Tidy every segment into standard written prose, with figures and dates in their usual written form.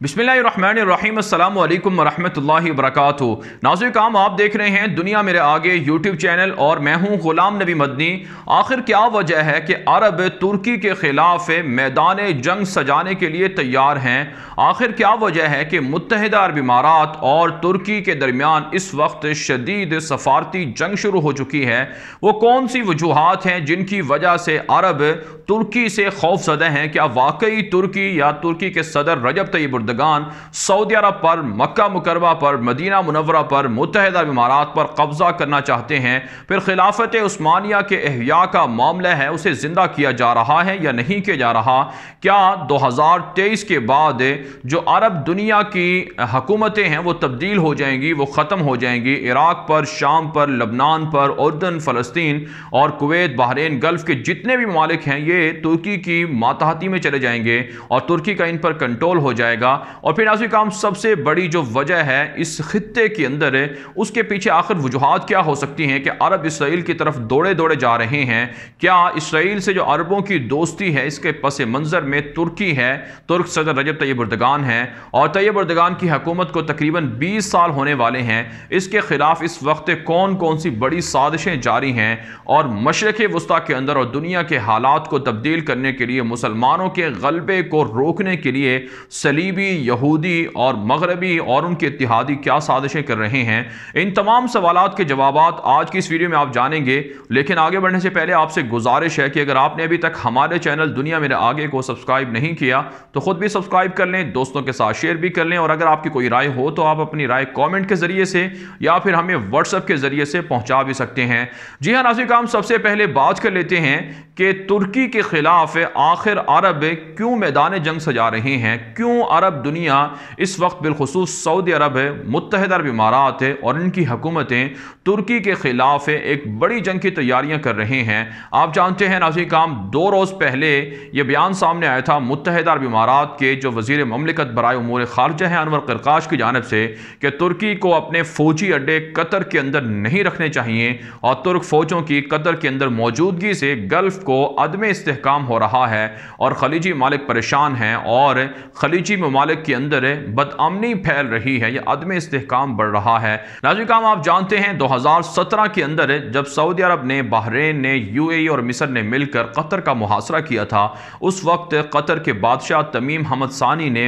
बिस्मिल्लाहिर्रहमानिर्रहीम अस्सलामु अलैकुम वरहमतुल्लाहि वबरकातुहू। नाज़रीन काम आप देख रहे हैं दुनिया मेरे आगे यूट्यूब चैनल और मैं हूं गुलाम नबी मदनी। आखिर क्या वजह है कि अरब तुर्की के खिलाफ मैदान जंग सजाने के लिए तैयार हैं? आखिर क्या वजह है कि मुत्तहिदा अरब इमारात और तुर्की के दरमियान इस वक्त शदीद सफारती जंग शुरू हो चुकी है? वो कौन सी वजूहात हैं जिनकी वजह से अरब तुर्की से खौफजदा हैं? क्या वाकई तुर्की या तुर्की के सदर रजब तय्यब एर्दोगान सऊदी अरब पर, मक्का मुकर्रमा पर, मदीना मुनव्वरा पर, मुत्तहिदा अरब इमारात पर कब्जा करना चाहते हैं? फिर खिलाफत उस्मानिया के इहया का मामला है, उसे जिंदा किया जा रहा है या नहीं किया जा रहा? क्या 2023 के बाद जो अरब दुनिया की हुकूमतें हैं वो तब्दील हो जाएंगी, वो ख़त्म हो जाएंगी? इराक पर, शाम पर, लबनान पर, उर्दन, फ़लस्तीन और कुवैत, बहरीन, गल्फ़ के जितने भी ममालिक हैं ये तुर्की की मातहती में चले जाएंगे और तुर्की का इन पर कंट्रोल हो जाएगा। और फिर नाज़रीन काम सबसे बड़ी जो वजह है इस खित्ते के अंदर है, उसके पीछे आखिर वजूहात क्या हो सकती हैं कि अरब इसराइल की तरफ दौड़े दौड़े जा रहे हैं? क्या इसराइल से जो अरबों की दोस्ती है इसके पस मंज़र में तुर्की है, तुर्क सदर रजब तय्यब एर्दोगान है और तय्यब एर्दोगान की हुकूमत को तकरीबन 20 साल होने वाले हैं। इसके खिलाफ इस वक्त कौन कौन सी बड़ी साजिशें जारी हैं और मशरक़ वस्ता के अंदर और दुनिया के हालात को तब्दील करने के लिए, मुसलमानों के गलबे को रोकने के लिए सलीबी, यहूदी और मगरबी और उनके इत्तिहादी क्या साजिशें कर रहे हैं? इन तमाम सवालात के जवाबात आज की इस वीडियो में आप जानेंगे। लेकिन आगे बढ़ने से पहले आपसे गुजारिश है कि अगर आपने अभी तक हमारे चैनल दुनिया मेरे आगे को सब्सक्राइब नहीं किया तो खुद भी सब्सक्राइब कर लें, दोस्तों के साथ शेयर भी कर लें और अगर आपकी कोई राय हो तो आप अपनी राय कमेंट के जरिए से या फिर हमें व्हाट्सएप के जरिए से पहुंचा भी सकते हैं। जी हाँ नाज़रीन हम सबसे पहले बात कर लेते हैं कि तुर्की के खिलाफ आखिर अरब क्यों मैदान जंग सजा रहे हैं? क्यों अरब दुनिया इस वक्त बिलखुसूस सऊदी अरब, मुत्तहिदा अरब इमारात और इनकी हुकूमतें तुर्की के खिलाफ एक बड़ी जंग की तैयारियां कर रहे हैं? आप जानते हैं नाज़रीन काम 2 रोज़ पहले यह बयान सामने आया था मुत्तहिदा अरब इमारात के जो वज़ीर ममलिकत बराए उमूर खारजा हैं अनवर करकाश की जानिब से कि तुर्की को अपने फौजी अड्डे कतर के अंदर नहीं रखने चाहिए और तुर्क फौजों की कतर के अंदर मौजूदगी से गल्फ को अदम इस्तेहकाम हो रहा है और खलीजी ममालिक परेशान हैं और खलीजी ममालिक के अंदर बदअमनी फैल रही है, यह अदम इस्तेहकाम बढ़ रहा है। नाज़रीन काम आप जानते हैं 2017 के अंदर जब सऊदी अरब ने, बहरीन ने, यूएई और मिस्र ने मिलकर कतर का मुहासरा किया था, उस वक्त कतर के बादशाह तमीम हमद सानी ने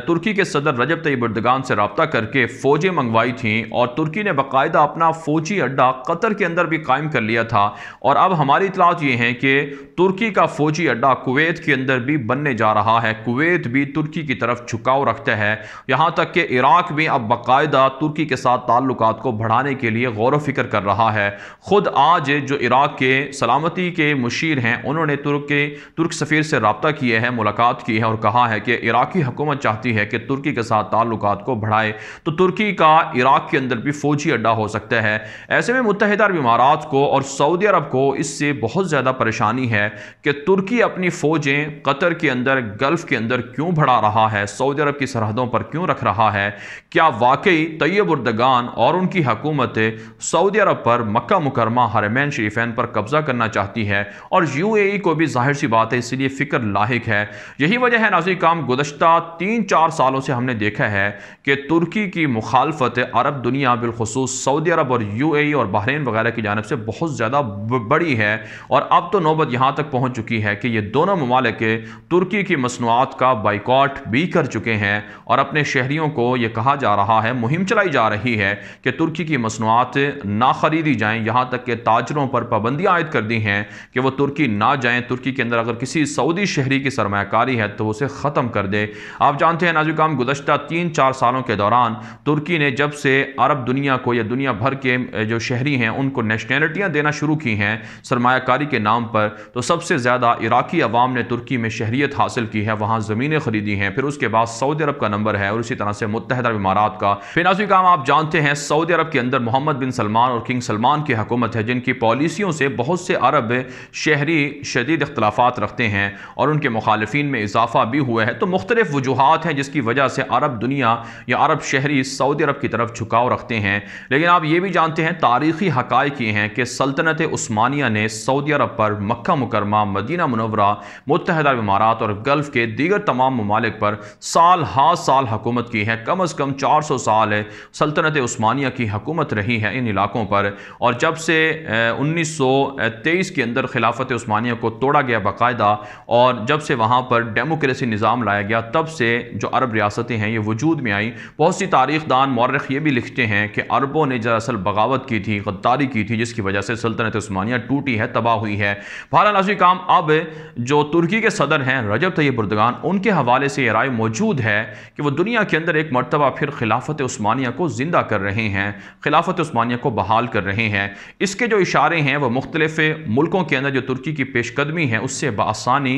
तुर्की के सदर रजब तय्यब एर्दोगान से रब्ता करके फ़ौजें मंगवाई थीं और तुर्की ने बाकायदा अपना फ़ौजी अड्डा कतर के अंदर भी कायम कर लिया था। और अब हमारी इतलात ये हैं कि तुर्की का फ़ौजी अड्डा कुवैत के अंदर भी बनने जा रहा है। कुवैत भी तुर्की की तरफ झुकाव रखता है, यहाँ तक कि इराक भी अब बाकायदा तुर्की के साथ ताल्लुकात को बढ़ाने के लिए गौर व फिक्र कर रहा है। खुद आज जो इराक के सलामती के मुशीर हैं उन्होंने तुर्क सफ़ीर से रब्ता किया है, मुलाकात की है और कहा है कि इराकी हुकूमत चाहती है कि तुर्की के साथ ताल्लुकात को बढ़ाए तो तुर्की का इराक के अंदर भी फ़ौजी अड्डा हो सकता है। ऐसे में मुत्तहिदा अरब इमारात को और सऊदी अरब को इससे बहुत ज़्यादा परेशानी है कि तुर्की अपनी फ़ौजें कतर के अंदर, गल्फ़ के अंदर क्यों बढ़ा रहा है, सऊदी अरब की सरहदों पर क्यों रख रहा है? क्या वाकई तय्यब एर्दोगान और उनकी हुकूमत सऊदी अरब पर, मक्का मुकरमा, हरमैन शरीफैन पर कब्जा करना चाहती है? और यूएई को भी जाहिर सी बात है इसलिए फ़िक्र लाहिक है। यही वजह है नाज़रीन काम गुज़श्ता 3-4 सालों से हमने देखा है कि तुर्की की मुखालफत अरब दुनिया बिलखुसूस सऊदी अरब और यूएई और बहरीन वगैरह की जानिब से बहुत ज़्यादा बड़ी है और अब तो नौबत यहाँ तक पहुँच चुकी है कि ये दोनों ममालिक तुर्की की मसनूआत का बाइकॉट भी कर चुके हैं और अपने शहरियों को ये कहा जा रहा है, मुहिम चलाई जा रही है कि तुर्की की मसनूआत ना खरीदी जाएँ। यहाँ तक कि ताजरों पर पाबंदियाँ आयद कर दी हैं कि वो तुर्की ना जाएँ, तुर्की के अंदर अगर किसी सऊदी शहरी की सरमायाकारी है तो उसे ख़त्म कर दे। आप जानते हैं नाज़रीन काम गुज़श्ता 3-4 सालों के दौरान तुर्की ने जब से अरब दुनिया को या दुनिया भर के जो शहरी हैं उनको नेशनैलिटियाँ देना शुरू की हैं सरमायाकारी के नाम पर, तो सबसे ज़्यादा इराकी अवाम ने तुर्की में शहरियत हासिल की है, वहाँ ज़मीनें खरीदी हैं। फिर उसके बाद सऊदी अरब का नंबर है और इसी तरह से मुत्तहिदा अरब इमारात का। फिर नाज़रीन काम आप जानते हैं सऊदी अरब के अंदर मोहम्मद बिन सलमान और किंग सलमान की हुकूमत है जिनकी पॉलिसियों से बहुत से अरब शहरी शदीद इख्तलाफात रखते हैं और उनके मुखालिफिन में इजाफा भी हुआ है। तो मुख्तलिफ वजूहात हैं जिसकी वजह से अरब दुनिया या अरब शहरी सऊदी अरब की तरफ झुकाव रखते हैं। लेकिन आप ये भी जानते हैं तारीख़ी हक़ाइक़ ये हैं कि सल्तनत उस्मानिया ने सऊदी अरब पर, मक्का मुकरमा, مدینہ منورہ، متحدہ عرب امارات اور گلف کے دیگر تمام ممالک پر سال ہا سال حکومت کی ہے۔ کم از کم 400 سال سلطنت عثمانیہ کی حکومت رہی ہے ان علاقوں پر، اور جب سے 1923 کے اندر خلافت عثمانیہ کو توڑا گیا باقاعدہ، اور جب سے وہاں پر ڈیموکریسی نظام لایا گیا، تب سے جو عرب ریاستیں ہیں یہ وجود میں آئیں۔ بہت سی تاریخ دان مورخ یہ بھی لکھتے ہیں کہ عربوں نے دراصل بغاوت کی تھی، غداری کی تھی، جس کی وجہ سے سلطنت عثمانیہ ٹوٹی ہے، تباہ ہوئی ہے۔ بہرحال ناظرین کرام، اب جو ترکی کے صدر ہیں رجب طیب اردگان، ان کے حوالے سے یہ رائے موجود ہے کہ وہ دنیا کے اندر ایک مرتبہ پھر خلافت عثمانیہ کو زندہ کر رہے ہیں، خلافت عثمانیہ کو بحال کر رہے ہیں۔ اس کے جو اشارے ہیں وہ مختلف ملکوں کے اندر جو ترکی کی پیش قدمی ہے اس سے بآسانی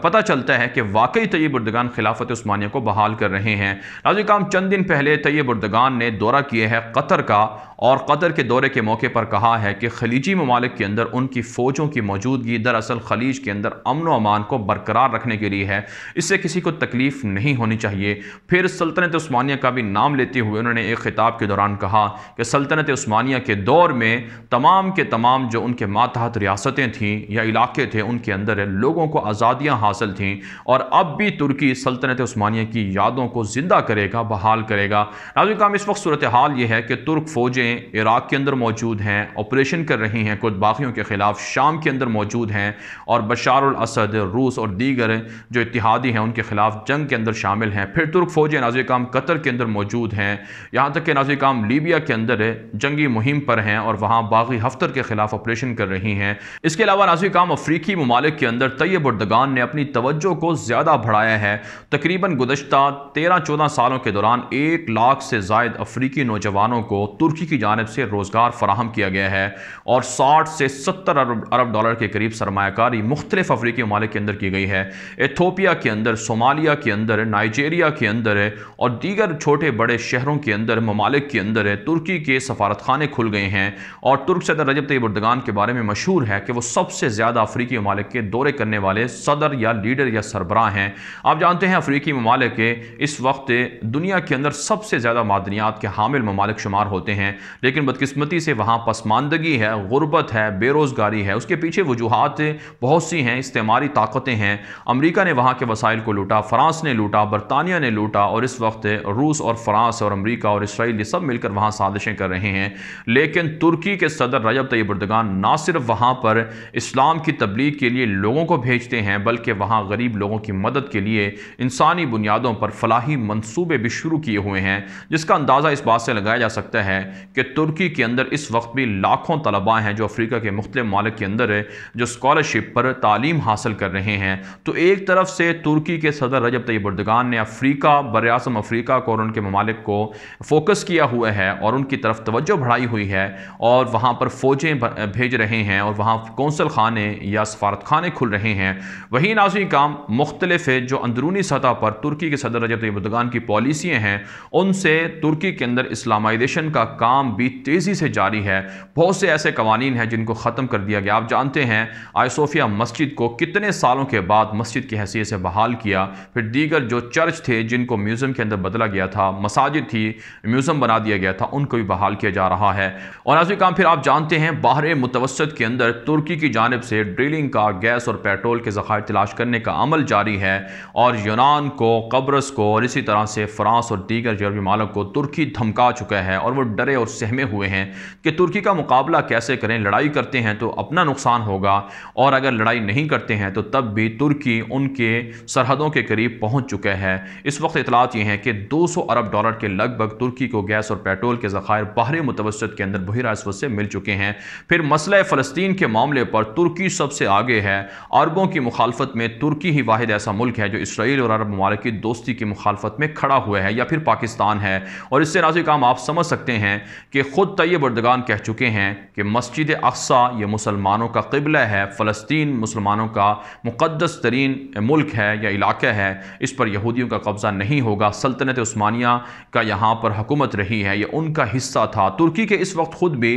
پتہ چلتا ہے کہ واقعی طیب اردگان خلافت عثمانیہ کو بحال کر رہے ہیں۔ ناظرین کرام، چند دن پہلے طیب اردگان نے دورہ کیا ہے قطر کا، اور قطر کے دورے کے موقع پر کہا ہے کہ خلیجی ممالک کے اندر ان کی فوجوں کی موجودگی دراصل خلیج کے اندر امن و امان کو برقرار رکھنے کے لیے ہے، اس سے کسی کو تکلیف نہیں ہونی چاہیے۔ پھر سلطنت عثمانیہ کا بھی نام لیتے ہوئے انہوں نے ایک خطاب کے دوران کہا کہ سلطنت عثمانیہ کے دور میں تمام کے تمام جو ان کے ماتحت ریاستیں تھیں یا علاقے تھے، ان کے اندر لوگوں کو آزادیاں حاصل تھیں، اور اب بھی ترکی سلطنت عثمانیہ کی یادوں کو زندہ کرے گا، بحال کرے گا۔ ناظرین کرام، اس وقت صورتحال یہ ہے کہ ترک فوجیں عراق کے اندر موجود ہیں، آپریشن کر رہی ہیں کرد باغیوں کے خلاف، شام کے اندر موجود ہیں، اور بشار الاسد، روس اور دیگر جو اتحادی ہیں ان کے خلاف جنگ کے اندر شامل ہیں۔ پھر ترک فوجیں ناظرین کرام قطر کے اندر موجود ہیں، یہاں تک کہ ناظرین کرام لیبیا کے اندر جنگی مہم پر ہیں اور وہاں باغی ہفتر کے خلاف آپریشن کر رہی ہیں۔ اس کے علاوہ ناظرین کرام افریقی ممالک کے اندر طیب اردگان نے اپنی توجہ کو زیادہ بڑھایا ہے۔ تقریباً گزشتہ 13-14 سالوں کے دوران 1 لاکھ سے زائد افریقی نوجوانوں کو ترکی کی جانب سے روزگار فراہم کیا گیا ہے، اور 60 سے 70 ارب ڈالر کے قریب سرمایہ کاری مختلف افریقی ممالک کے اندر کی گئی ہے۔ ایتھوپیا کے اندر، صومالیہ کے اندر، نائجیریا کے اندر اور دیگر چھوٹے بڑے شہروں کے اندر، ممالک کے اندر ترکی کے سفارت خانے کھل گئے ہیں، اور ترک صدر رجب طیب اردگان کے بارے میں مشہور ہے کہ وہ سب سے زیادہ افریقی ممالک کے دورے کرنے والے صدر یا لیڈر یا سربراہ ہیں۔ آپ جانتے ہیں افریقی ممالک اس وقت دنیا کے اندر سب سے زیادہ معدنیات کے حامل ممالک شمار ہوتے ہیں، لیکن بدقسمتی سے وہاں پسماندگی ہے، غربت ہے، بے روزگاری ہے۔ اس کے پیچھے وجوہات بہت سی ہیں، استعماری طاقتیں ہیں۔ امریکہ نے وہاں کے وسائل کو لوٹا، فرانس نے لوٹا، برطانیہ نے لوٹا، اور اس وقت روس اور فرانس اور امریکہ اور اسرائیل یہ سب مل کر وہاں سازشیں کر رہے ہیں۔ لیکن ترکی کے صدر رجب طیب اردگان نہ صرف وہاں پر اسلام کی تبلیغ کے لیے لوگوں کو بھیجتے ہیں، بلکہ وہاں غریب لوگوں کی مدد کے لیے انسانی بنیادوں پر فلاحی منصوبے بھی شروع کیے ہوئے ہیں، جس کا اندازہ اس بات سے لگایا جا سکتا ہے کہ ترکی کے اندر اس وقت بھی لاکھوں طلباء ہیں جو افریقہ کے مختلف ممالک کے اندر جو اسکالرشپ پر تعلیم حاصل کر رہے ہیں۔ تو ایک طرف سے ترکی کے صدر رجب طیب اردگان نے افریقہ، براعظم افریقہ کو اور ان کے ممالک کو فوکس کیا ہوا ہے اور ان کی طرف توجہ بڑھائی ہوئی ہے، اور وہاں پر فوجیں بھیج رہے ہیں اور وہاں کونسل خانے یا سفارت خانے کھل رہے ہیں۔ وہی ناظرین کام مختلف جو اندرونی سطح پر ترکی کے صدر رجب طیب اردگان کی پالیسیاں ہیں، ان سے ترکی کے اندر اسلامائزیشن کا کام بھی تیزی سے جاری ہے۔ بہت سے ایسے قوانین ہیں جن کو ختم کر دیا گیا۔ آپ جانتے ہیں آئی صوفیہ مسجد کو کتنے سالوں کے بعد مسجد کی حیثیت سے بحال کیا، پھر دیگر جو چرچ تھے جن کو میوزیم کے اندر بدلا گیا تھا، مساجد تھی میوزیم بنا دیا گیا تھا، ان کو بھی بحال کیا جا رہا ہے۔ اور ناظرین کام پھر آپ جانتے ہیں بحر متوسط کے اندر ترکی کی جانب سے ڈرلنگ کا، گیس اور پیٹرول کے ذخائر تلاش کرنے کا عمل جاری ہے، اور یونان کو، قبرص کو اور اسی طرح سے فرانس اور دیگر یورپی ممالک کو ترکی دھمکا چکا ہے، اور وہ ڈرے اور سہمے ہوئے ہیں کہ ترکی کا مقابلہ کیسے کریں۔ لڑائی کرتے ہیں تو اپنا نقصان ہوگا، اور اگر لڑائی نہیں کرتے ہیں تو تب بھی ترکی ان کے سرحدوں کے قریب پہنچ چکا ہے۔ اس وقت اطلاعات یہ ہیں کہ 200 ارب ڈالر کے لگ بھگ ترکی کو گیس اور پیٹرول کے ذخائر بحر متوسط کے اندر بحیرہ اسود سے مل چکے ہیں۔ پھر مسئلہ فلسطین کے معاملے پر ترکی سب سے آگے ہے۔ عربوں کی مخالفت میں ترکی ہی واحد ایسا ملک ہے جو اسرائیل اور عرب ممالک کی دوستی کی مخالفت میں کھڑا ہوا ہے، یا پھر پاکستان ہے۔ اور اس سے ناظرین کام آپ سمجھ سکتے ہیں کہ خود طیب اردگان کہہ چکے ہیں کہ مسجد اقصی یہ مسلمانوں کا قبلہ ہے، فلسطین مسلمانوں کا مقدس ترین ملک ہے یا علاقہ ہے، اس پر یہودیوں کا قبضہ نہیں ہوگا۔ سلطنت عثمانیہ کا یہاں پر حکومت رہی ہے، یہ ان کا حصہ تھا۔ ترکی کے اس وقت خود بھی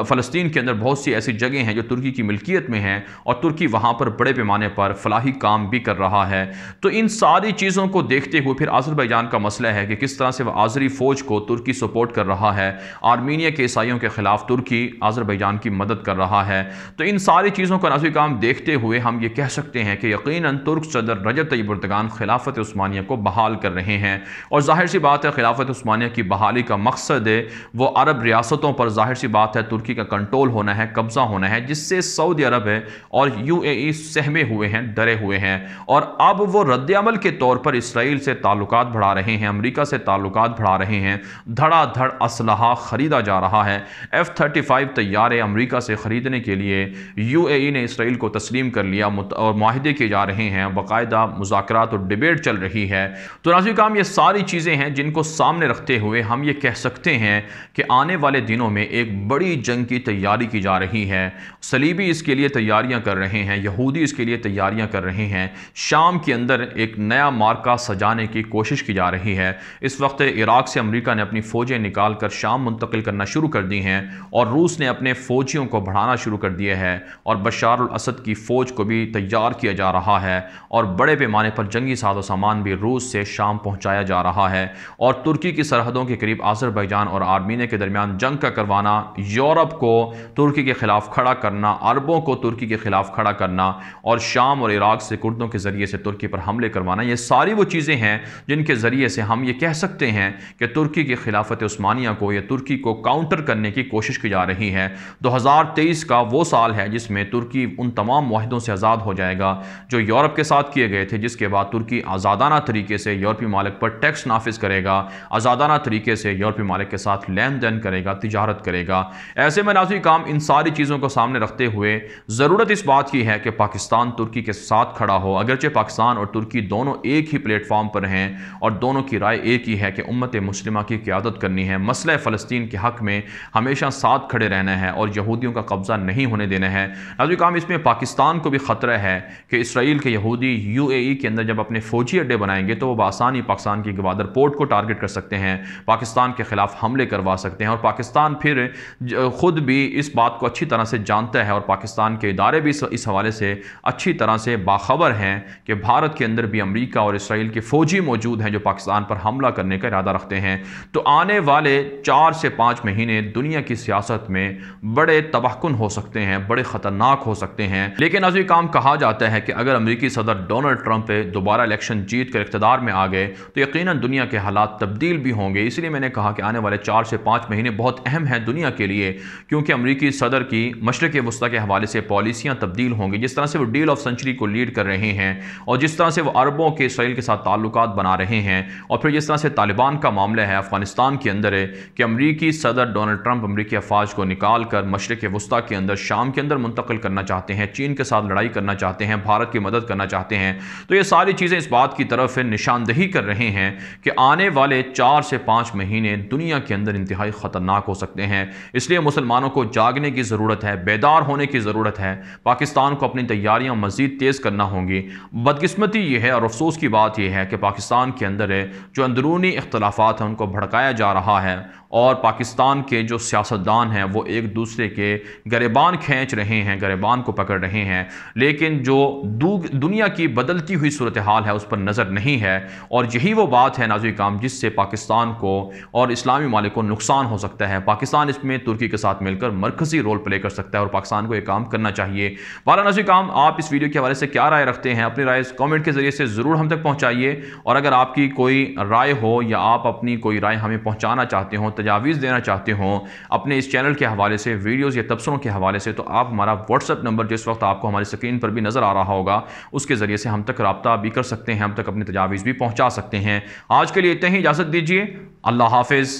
فلسطین کے اندر بہت سی ایسی جگہیں ہیں جو ترکی کی ملکیت میں ہیں، اور ترکی وہاں پر بڑے پیمانے پر فلاحی کام بھی کر رہا ہے۔ تو ان ساری چیزوں کو دیکھتے ہوئے پھر آذربائیجان کا مسئلہ ہے کہ کس طرح سے وہ آذری فوج کو ترکی سپورٹ کر رہا ہے، آرمینیا کے عیسائیوں کے خلاف ترکی آذربائیجان کی مدد کر رہا ہے۔ تو ان ساری چیزوں کا ناظرین नाज़रीन काम देखते हुए हम ये कह सकते हैं कि यकीनन तुर्क सदर रजब तय्यिब एर्दोगान खिलाफत उस्मानिया को बहाल कर रहे हैं, और ज़ाहिर सी बात है खिलाफत उस्मानिया की बहाली का मकसद है वो अरब रियासतों पर ज़ाहिर सी बात है तुर्की का कंट्रोल होना है, कब्ज़ा होना है, जिससे सऊदी अरब है और UAE सहमे हुए हैं, डरे हुए हैं। और अब वो रद्द-ए-अमल के तौर पर इसराइल से ताल्लुकात बढ़ा रहे हैं, अमेरिका से ताल्लुकात बढ़ा रहे हैं, धड़ाधड़ असलहा ख़रीदा जा रहा है। F-35 तैयारे अमेरिका से ख़रीदने के लिए UAE ने इसराइल को तस्लीम कर लिया और मुआहदे किए जा रहे हैं, बाकायदा मुज़ाकरात और डिबेट चल रही है। तो नाज़रीन काम ये सारी चीज़ें हैं जिनको सामने रखते हुए हम ये कह सकते हैं कि आने वाले दिनों में एक बड़ी जंग की तैयारी की जा रही है। सलीबी इसके लिए तैयारियां कर रहे हैं, यहूदी इसके लिए तैयारियां कर रहे हैं, शाम के अंदर एक नया मार्का सजाने की कोशिश की जा रही है। इस वक्त इराक से अमेरिका ने अपनी फ़ौजें निकाल कर शाम मुंतकिल करना शुरू कर दी हैं और रूस ने अपने फ़ौजियों को बढ़ाना शुरू कर दिया है और बशार अल असद की फ़ौज को भी तैयार किया जा रहा है और बड़े पैमाने पर जंगी साजो सामान भी रूस से शाम पहुँचाया जा रहा है। और तुर्की की सरहदों के करीब आज़रबाईजान और आर्मीनिया के दरमियान जंग का करवाना, यूरोप को तुर्की के खिलाफ खड़ा करना, अरबों को तुर्की के खिलाफ खड़ा करना और शाम और इराक से कुर्दों के ज़रिए से तुर्की पर हमले करवाना, ये सारी वो चीज़ें हैं जिनके ज़रिए से हम ये कह सकते हैं कि तुर्की की खिलाफत उस्मानिया को या तुर्की को काउंटर करने की कोशिश की जा रही है। 2023 का वो साल है जिसमें तुर्की उन तमाम मुआहदों से आज़ाद हो जाएगा जो यूरोप के साथ किए गए थे, जिसके बाद तुर्की आज़ादाना तरीके से यूरोपीय मालिक पर टैक्स नाफिज करेगा, आज़ादाना तरीके से यूरोपीय मालिक के साथ लेन देन करेगा, तिजारत करेगा। ऐसे में नाज़रीन काम इन सारी चीज़ों को सामने रखते हुए ज़रूरत इस बात की है कि पाकिस्तान तुर्की के साथ खड़ा हो। अगरचे पाकिस्तान और तुर्की दोनों एक ही प्लेटफॉर्म पर हैं और दोनों की राय एक ही है कि उम्मत मुस्लिमा की क़यादत करनी है, मसला फ़लस्तीन के हक़ में हमेशा साथ खड़े रहना है और यहूदियों का कब्ज़ा नहीं होने देना है। नाज़रीन काम इसमें पाकिस्तान को भी ख़तरा है कि इसराइल के यहूदी UAE के अंदर जब अपने फ़ौजी अड्डे बनाएंगे तो वो बआसानी पाकिस्तान की गवादर पोर्ट को टारगेट कर सकते हैं, पाकिस्तान के ख़िलाफ़ हमले करवा सकते हैं। और पाकिस्तान फिर ख़ुद भी इस बात को अच्छी तरह से जानता है और पाकिस्तान के इदारे भी इस हवाले से अच्छी तरह से बाखबर हैं कि भारत के अंदर भी अमेरिका और इसराइल के फ़ौजी मौजूद हैं जो पाकिस्तान पर हमला करने का इरादा रखते हैं। तो आने वाले 4 से 5 महीने दुनिया की सियासत में बड़े तबाहकुन हो सकते हैं, बड़े ख़तरनाक हो सकते हैं। लेकिन अभी काम कहा जाता है कि अगर अमेरिकी सदर डोनाल्ड ट्रंप दोबारा इलेक्शन जीत कर इक़्तिदार में आ गए तो यकीनन दुनिया के हालात तब्दील भी होंगे। इसलिए मैंने कहा कि आने वाले 4 से 5 महीने बहुत अहम हैं दुनिया के लिए, क्योंकि अमेरिकी सदर की मशरिक़ वस्ता के हवाले से पॉलिसियाँ तब्दील होंगी। जिस तरह से वो डील ऑफ सेंचुरी को लीड कर रहे हैं और जिस तरह से वो अरबों के इसराइल के साथ ताल्लुकात बना रहे हैं, और फिर जिस तरह से तालिबान का मामला है अफ़गानिस्तान के अंदर है कि अमेरिकी सदर डोनाल्ड ट्रंप अमेरिकी अफवाज को निकाल कर मशरिक़ वस्ता के अंदर शाम के अंदर मुंतकिल करना चाहते हैं, चीन के साथ लड़ाई करना चाहते हैं, भारत की मदद करना चाहते हैं। तो ये सारी चीज़ें इस बात की तरफ निशानदही कर रहे हैं कि आने वाले 4 से 5 महीने दुनिया के अंदर इंतहाई ख़तरनाक हो सकते हैं। इसलिए मुसलमानों को जागने की ज़रूरत है, बेदार होने की ज़रूरत है। पाकिस्तान को अपनी तैयारियां मज़ीद तेज़ करना होंगी। बदकिस्मती ये है और अफसोस की बात यह है कि पाकिस्तान के अंदर जो अंदरूनी इख्तलाफात हैं उनको भड़काया जा रहा है और पाकिस्तान के जो सियासतदान हैं वो एक दूसरे के गिरेबान खींच रहे हैं, गिरेबान को पकड़ रहे हैं, लेकिन जो दुनिया की बदलती हुई सूरत हाल है उस पर नज़र नहीं है। और यही वो बात है नाज़रीन काम जिससे पाकिस्तान को और इस्लामी मालिक को नुकसान हो सकता है। पाकिस्तान इसमें तुर्की के साथ मिलकर मरकज़ी रोल प्ले कर सकता है और पाकिस्तान को ये काम करना चाहिए। वाला नाज़रीन काम आप इस वीडियो के हवाले से क्या राय रखते हैं? अपनी राय कॉमेंट के ज़रिए से ज़रूर हम तक पहुँचाइए, और अगर आपकी कोई राय हो या आप अपनी कोई राय हमें पहुँचाना चाहते हो, तजावीज़ देना चाहते हो अपने इस चैनल के हवाले से, वीडियोस या तबसरों के हवाले से, तो आप हमारा व्हाट्सएप नंबर जिस वक्त आपको हमारी स्क्रीन पर भी नज़र आ रहा होगा उसके ज़रिए से हम तक रब्ता भी कर सकते हैं, हम तक अपनी तजावीज़ भी पहुँचा सकते हैं। आज के लिए इतना ही, इजाज़त दीजिए। अल्लाह हाफ़िज़।